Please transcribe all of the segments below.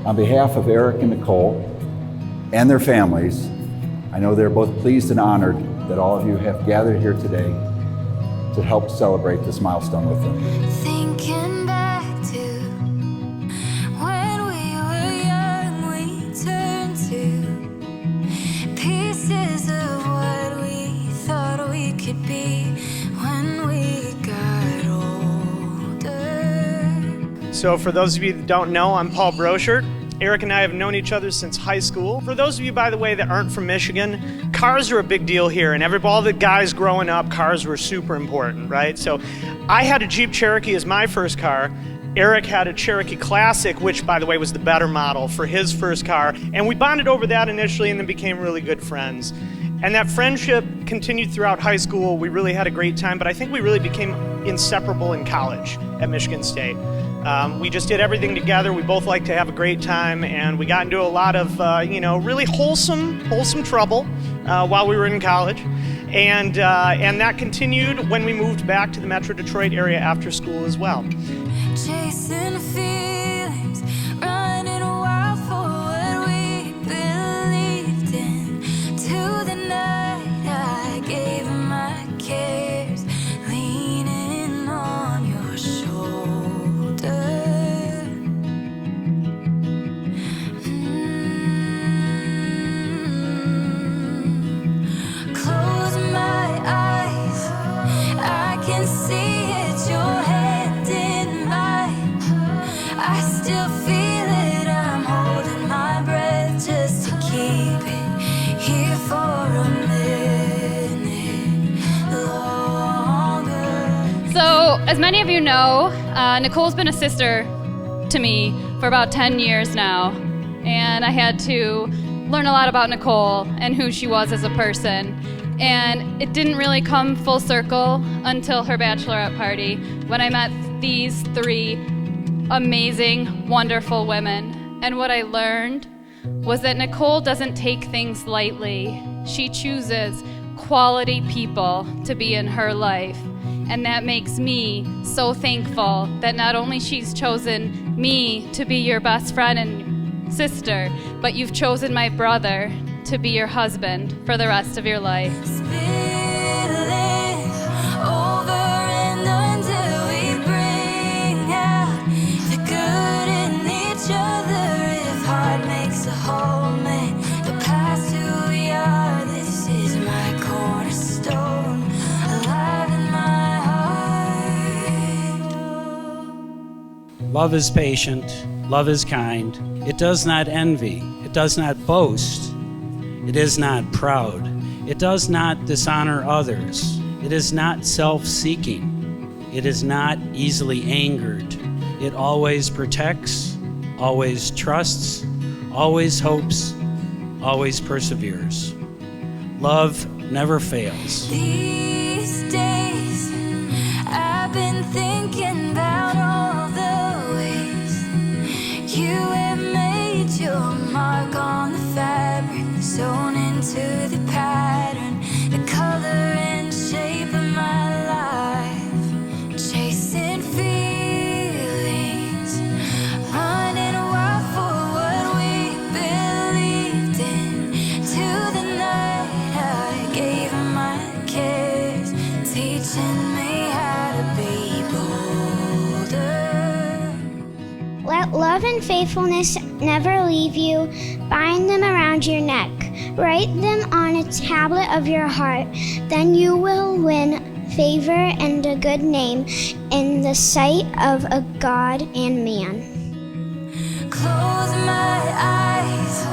On behalf of Erik and Nicole and their families, I know they're both pleased and honored that all of you have gathered here today to help celebrate this milestone with them. Thinking back to when we were young, we turned to pieces of what we thought we could be when we got older. So for those of you that don't know, I'm Paul Brochert. Erik and I have known each other since high school. For those of you, by the way, that aren't from Michigan, cars are a big deal here, and all the guys growing up, cars were super important, right? So I had a Jeep Cherokee as my first car. Erik had a Cherokee Classic, which, by the way, was the better model for his first car, and we bonded over that initially and then became really good friends. And that friendship continued throughout high school. We really had a great time, but I think we really became inseparable in college at Michigan State. We just did everything together. We both liked to have a great time, and we got into a lot of, really wholesome trouble while we were in college. And that continued when we moved back to the Metro Detroit area after school as well. Chasing feelings, running wild for what we believed in. To the night I gave my cares, leaning on your shoulder. Close my eyes, I can see it, your hand in mine. I still feel it, I'm holding my breath just to keep it here for a minute longer. So, as many of you know, Nicole's been a sister to me for about 10 years now, and I had to learn a lot about Nicole and who she was as a person. And it didn't really come full circle until her bachelorette party when I met these three amazing, wonderful women. And what I learned was that Nicole doesn't take things lightly. She chooses quality people to be in her life. And that makes me so thankful that not only she's chosen me to be your best friend and sister, but you've chosen my brother to be your husband for the rest of your life. Spilling over and until we bring out the good in each other. If heart makes a whole man, the past who we are, this is my cornerstone, alive in my heart. Love is patient, love is kind. It does not envy, it does not boast. It is not proud. It does not dishonor others. It is not self-seeking. It is not easily angered. It always protects, always trusts, always hopes, always perseveres. Love never fails. These days, I've been thinking about all the ways you have made your mark on the fabric, sewn into the pattern, the color and shape of my life. Chasing feelings, running wild for what we believed in. To the night I gave my cares, teaching me how to be bolder. Let love and faithfulness never leave you. Bind them around your neck. Write them on a tablet of your heart. Then you will win favor and a good name in the sight of a God and man. Close my eyes,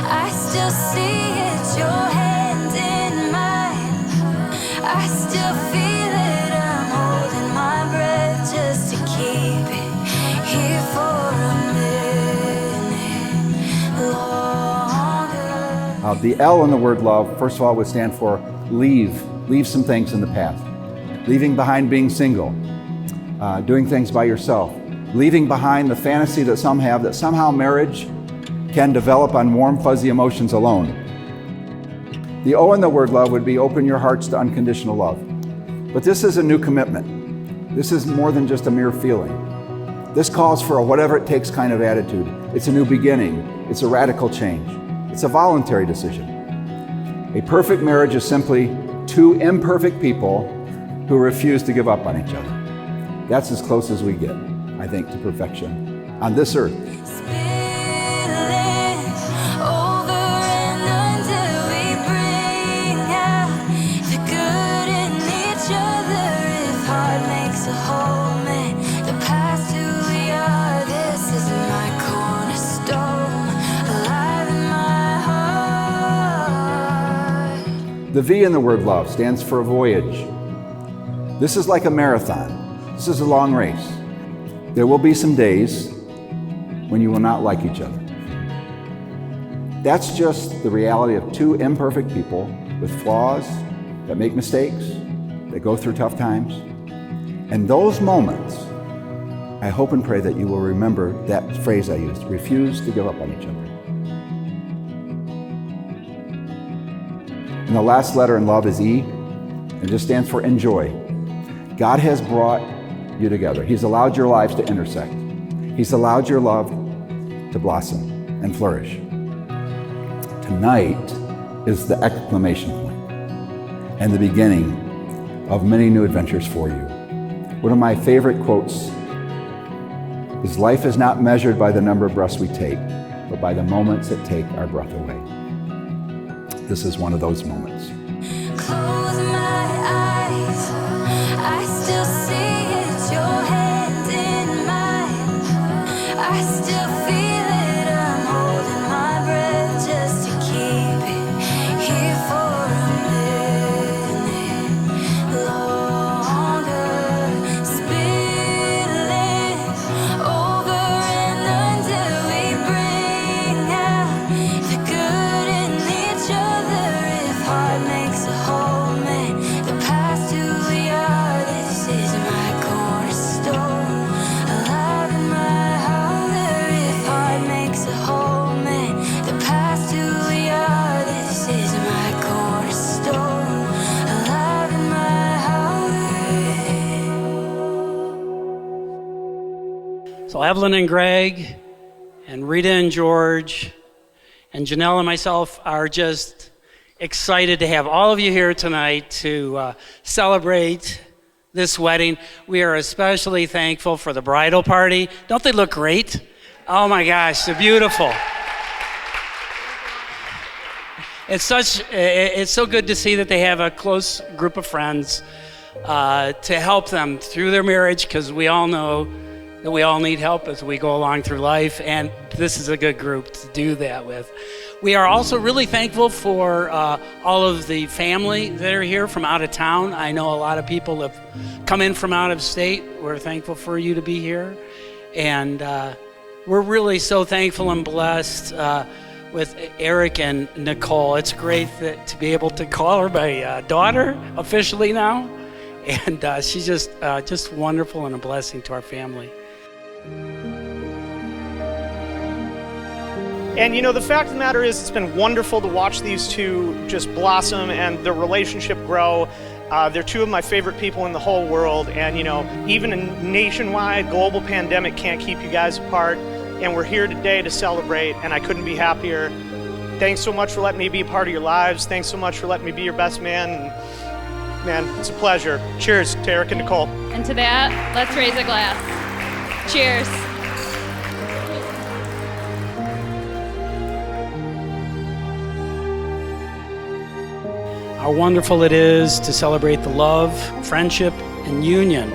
I still see it, your hand in mine. I still feel it, I'm holding my breath just to keep it here for a minute longer. The L in the word love, first of all, would stand for leave. Leave some things in the past. Leaving behind being single, doing things by yourself. Leaving behind the fantasy that some have that somehow marriage can develop on warm, fuzzy emotions alone. The O in the word love would be open your hearts to unconditional love. But this is a new commitment. This is more than just a mere feeling. This calls for a whatever it takes kind of attitude. It's a new beginning. It's a radical change. It's a voluntary decision. A perfect marriage is simply two imperfect people who refuse to give up on each other. That's as close as we get, I think, to perfection on this earth. The V in the word love stands for voyage. This is like a marathon. This is a long race. There will be some days when you will not like each other. That's just the reality of two imperfect people with flaws, that make mistakes, that go through tough times. And those moments, I hope and pray that you will remember that phrase I used, refuse to give up on each other. And the last letter in love is E. It just stands for enjoy. God has brought you together. He's allowed your lives to intersect. He's allowed your love to blossom and flourish. Tonight is the exclamation point and the beginning of many new adventures for you. One of my favorite quotes is, life is not measured by the number of breaths we take, but by the moments that take our breath away. This is one of those moments. Close my eyes, I still see it, your hand in mine. I still feel it, I'm holding my breath just to keep it here for a minute longer. Spilling over and until we bring out the good in each other. If heart makes a whole man, the past who we are, this is my cornerstone, alive in my heart. If heart makes a whole man, the past who we are, this is my cornerstone, alive in my heart. So Evelyn and Greg and Rita and George and Janelle and myself are just excited to have all of you here tonight to celebrate this wedding. We are especially thankful for the bridal party. Don't they look great? Oh my gosh, they're beautiful. It's so good to see that they have a close group of friends to help them through their marriage, because we all know that we all need help as we go along through life, and this is a good group to do that with. We are also really thankful for all of the family that are here from out of town. I know a lot of people have come in from out of state. We're thankful for you to be here, and we're really so thankful and blessed with Erik and Nicole. It's great to be able to call her my daughter officially now, and she's just wonderful and a blessing to our family. And you know, the fact of the matter is, it's been wonderful to watch these two just blossom and their relationship grow. They're two of my favorite people in the whole world, and you know, even a nationwide global pandemic can't keep you guys apart. And we're here today to celebrate, and I couldn't be happier. Thanks so much for letting me be a part of your lives. Thanks so much for letting me be your best man. And man, it's a pleasure. Cheers to Erik and Nicole. And to that, let's raise a glass. Cheers. How wonderful it is to celebrate the love, friendship, and union.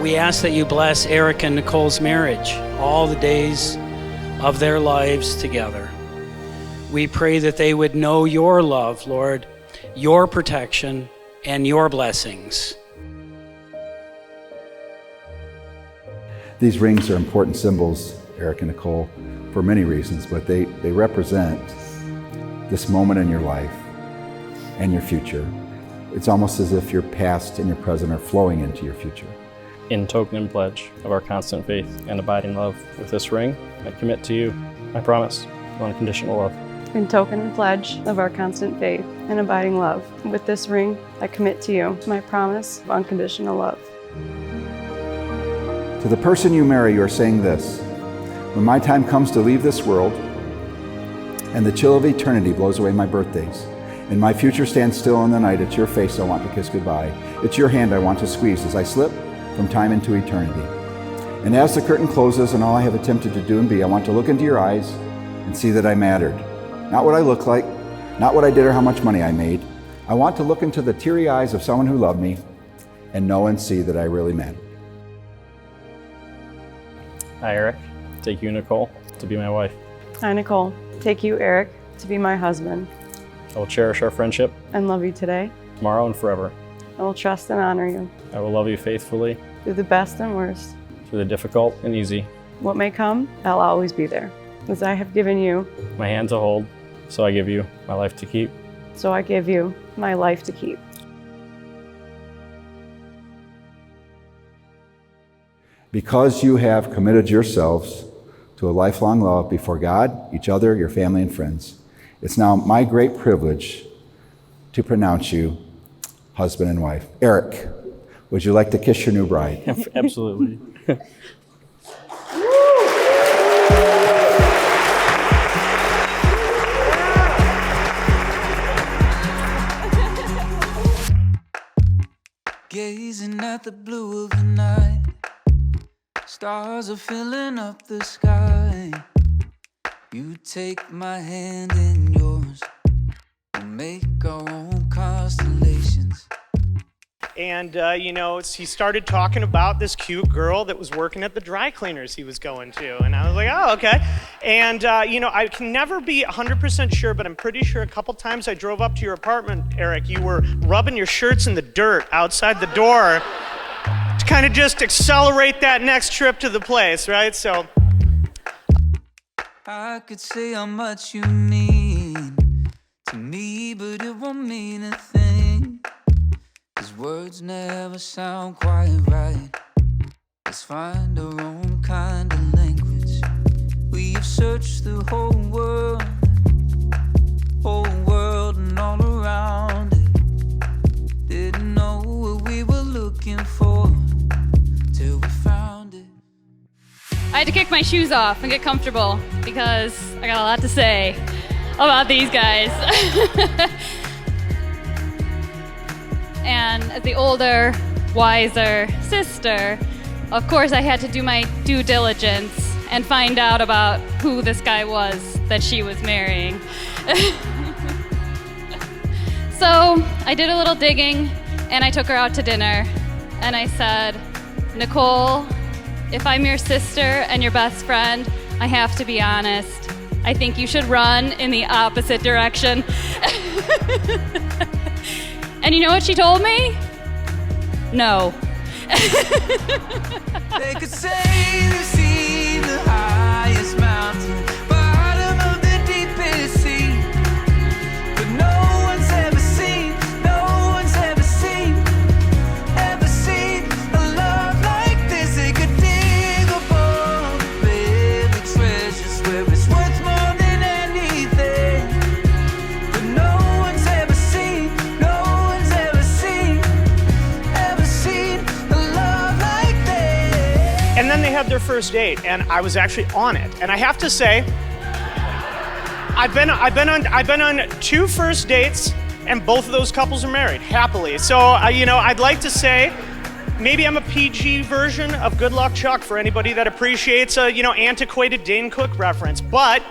We ask that you bless Erik and Nicole's marriage all the days of their lives together. We pray that they would know your love, Lord, your protection, and your blessings. These rings are important symbols, Erik and Nicole, for many reasons, but they represent this moment in your life and your future. It's almost as if your past and your present are flowing into your future. In token and pledge of our constant faith and abiding love, with this ring, I commit to you my promise of unconditional love. In token and pledge of our constant faith and abiding love, with this ring, I commit to you my promise of unconditional love. To the person you marry, you are saying this: when my time comes to leave this world and the chill of eternity blows away my birthdays, and my future stands still in the night, it's your face I want to kiss goodbye. It's your hand I want to squeeze as I slip from time into eternity. And as the curtain closes and all I have attempted to do and be, I want to look into your eyes and see that I mattered. Not what I look like, not what I did or how much money I made. I want to look into the teary eyes of someone who loved me and know and see that I really mattered. I, Erik, take you, Nicole, to be my wife. I, Nicole, take you, Erik, to be my husband, I will cherish our friendship and love you today. tomorrow and forever. I will trust and honor you I will love you faithfully through the best and worst. through the difficult and easy. What may come, I'll always be there. As I have given you, My hand to hold, so I give you my life to keep. so I give you my life to keep. Because you have committed yourselves to a lifelong love before God, each other, your family, and friends, it's now my great privilege to pronounce you husband and wife. Erik, would you like to kiss your new bride? Absolutely. Gazing at the blue of the night, stars are filling up the sky. You take my hand in yours, we'll make our own constellations. And, he started talking about this cute girl that was working at the dry cleaners he was going to. And I was like, oh, okay. And, I can never be 100% sure, but I'm pretty sure a couple times I drove up to your apartment, Erik, you were rubbing your shirts in the dirt outside the door to kind of just accelerate that next trip to the place, right? So I could say how much you mean to me, but it won't mean a thing. 'Cause words never sound quite right. Let's find our own kind of language. We have searched the whole world and all around it. Didn't know what we were looking for till we found it. I had to kick my shoes off and get comfortable because I got a lot to say about these guys. And as the older, wiser sister, of course I had to do my due diligence and find out about who this guy was that she was marrying. So I did a little digging and I took her out to dinner and I said, Nicole, if I'm your sister and your best friend, I have to be honest. I think you should run in the opposite direction. And you know what she told me? No. They could say they've seen the highest mountain, bottom of the deepest sea, but no one's ever seen a love like this. They could dig a bowl, bury the treasures where it's worth more than anything, but no one's ever seen a love like this. And then they had their first date, and I was actually on it. And I have to say, I've been on 2 first dates, and both of those couples are married happily. So I'd like to say, maybe I'm a PG version of Good Luck Chuck for anybody that appreciates a antiquated Dane Cook reference. But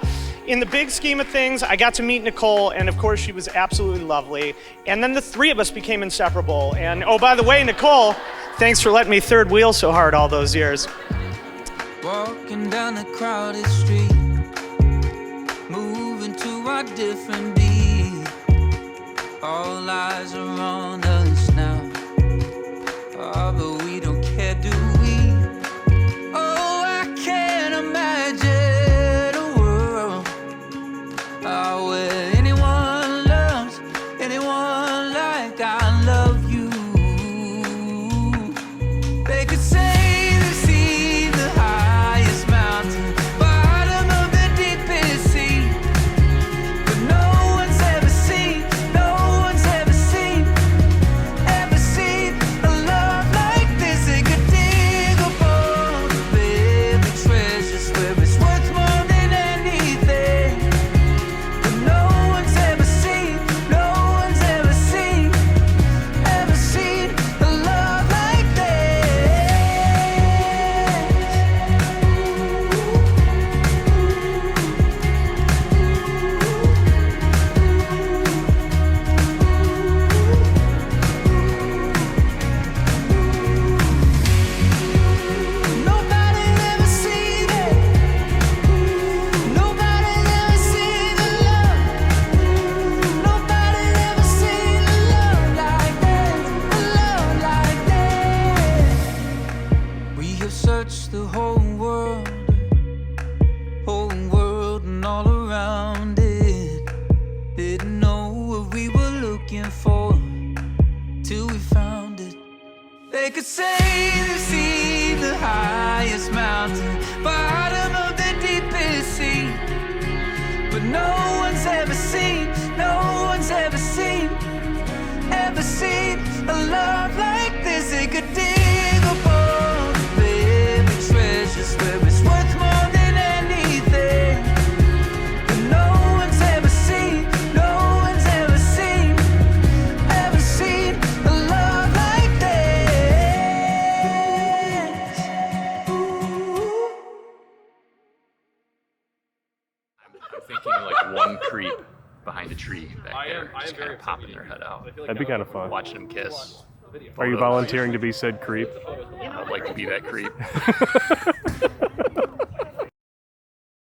in the big scheme of things, I got to meet Nicole, and of course she was absolutely lovely. And then the 3 of us became inseparable. And oh, by the way, Nicole, thanks for letting me third wheel so hard all those years. Walking down the crowded street, moving to our different beat. All eyes are on us now. Oh, but we don't care, do we? Oh, I can't imagine a world where anyone loves anyone like I love you. They could say they've seen the highest mountain, bottom of the deepest sea, but no one's ever seen could say they've seen the highest mountain, bottom of the deepest sea, but no one's ever seen a love like this. They could dig up all the buried treasures where it's worth more than anything, but no one's ever seen a love like this. I'm thinking like one creep behind a tree back there, just kind of popping their head out. That'd be kind of fun. Watching them kiss. Are you volunteering to be said creep? I'd like to be that creep.